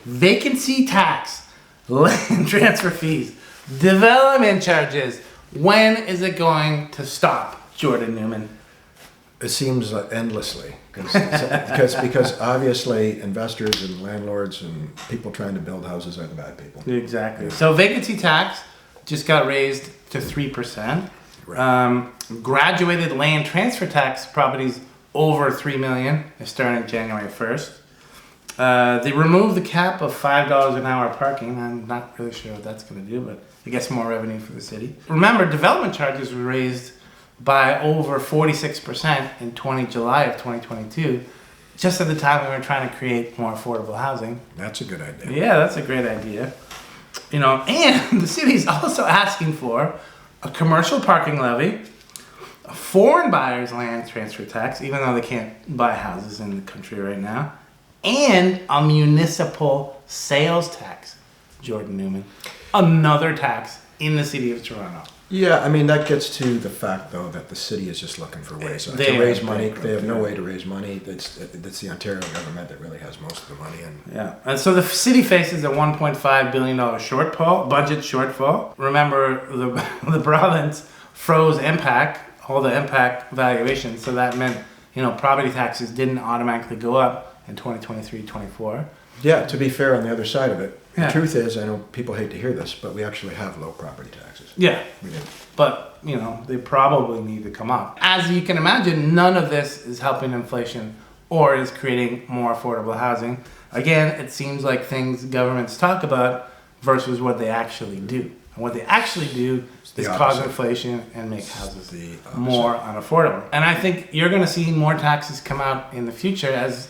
Vacancy tax, land transfer fees, development charges. When is it going to stop, Jordan Newman? It seems endlessly, because obviously investors and landlords and people trying to build houses are the bad people. Exactly. So vacancy tax just got raised to 3%. Right. Graduated land transfer tax properties over $3 million is starting January 1st. They removed the cap of $5 an hour parking. I'm not really sure what that's going to do, but I guess more revenue for the city. Remember, development charges were raised by over 46% in July of 2022, just at the time we were trying to create more affordable housing. That's a good idea. Yeah, that's a great idea. You know, and the city's also asking for a commercial parking levy, a foreign buyer's land transfer tax, even though they can't buy houses in the country right now, and a municipal sales tax, Jordan Newman. Another tax in the city of Toronto. Yeah, I mean, that gets to the fact, though, that the city is just looking for ways to raise money. They have no way to raise money. It's the Ontario government that really has most of the money. And so the city faces a $1.5 billion budget shortfall. Remember, the province froze all the impact valuations, so that meant, property taxes didn't automatically go up in 2023-24. Yeah, to be fair, on the other side of it, the truth is, I know people hate to hear this, but we actually have low property taxes. Yeah. We do. But, they probably need to come up. As you can imagine, none of this is helping inflation or is creating more affordable housing. Again, it seems like things governments talk about versus what they actually do. And what they actually do is cause inflation and make houses more unaffordable. And I think you're going to see more taxes come out in the future as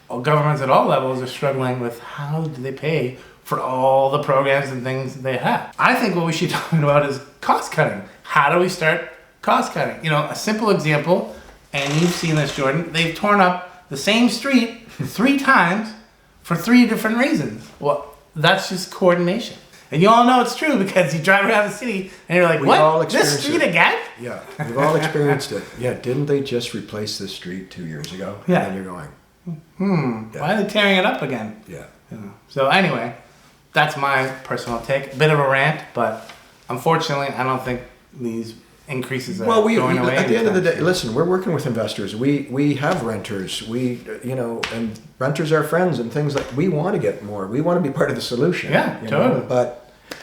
governments at all levels are struggling with how do they pay for all the programs and things that they have. I think what we should talk about is cost cutting. How do we start cost cutting? A simple example, and you've seen this, Jordan, they've torn up the same street 3 times for 3 different reasons. Well, that's just coordination. And you all know it's true because you drive around the city and you're like, what? This street again? Yeah, we've all experienced it. Yeah, didn't they just replace this street 2 years ago? Yeah. And you're going, yeah. Why are they tearing it up again? Yeah. So anyway, that's my personal take. Bit of a rant, but unfortunately, I don't think these increases are going away. At the end of the day, listen, we're working with investors. We have renters. And renters are friends and things like. We want to get more. We want to be part of the solution. Yeah, totally.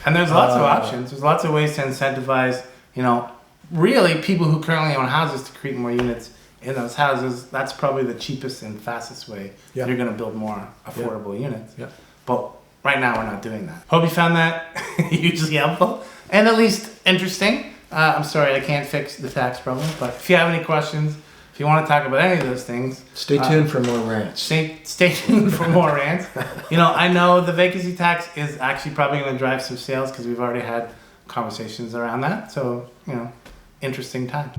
And there's lots of options. There's lots of ways to incentivize. Really people who currently own houses to create more units in those houses. That's probably the cheapest and fastest way you're going to build more affordable units. Yeah. But right now we're not doing that. Hope you found that hugely helpful and at least interesting. I'm sorry I can't fix the tax problem, but if you have any questions, if you want to talk about any of those things, stay tuned for more rants. Stay tuned for more rants. I know the vacancy tax is actually probably going to drive some sales because we've already had conversations around that. So, interesting time.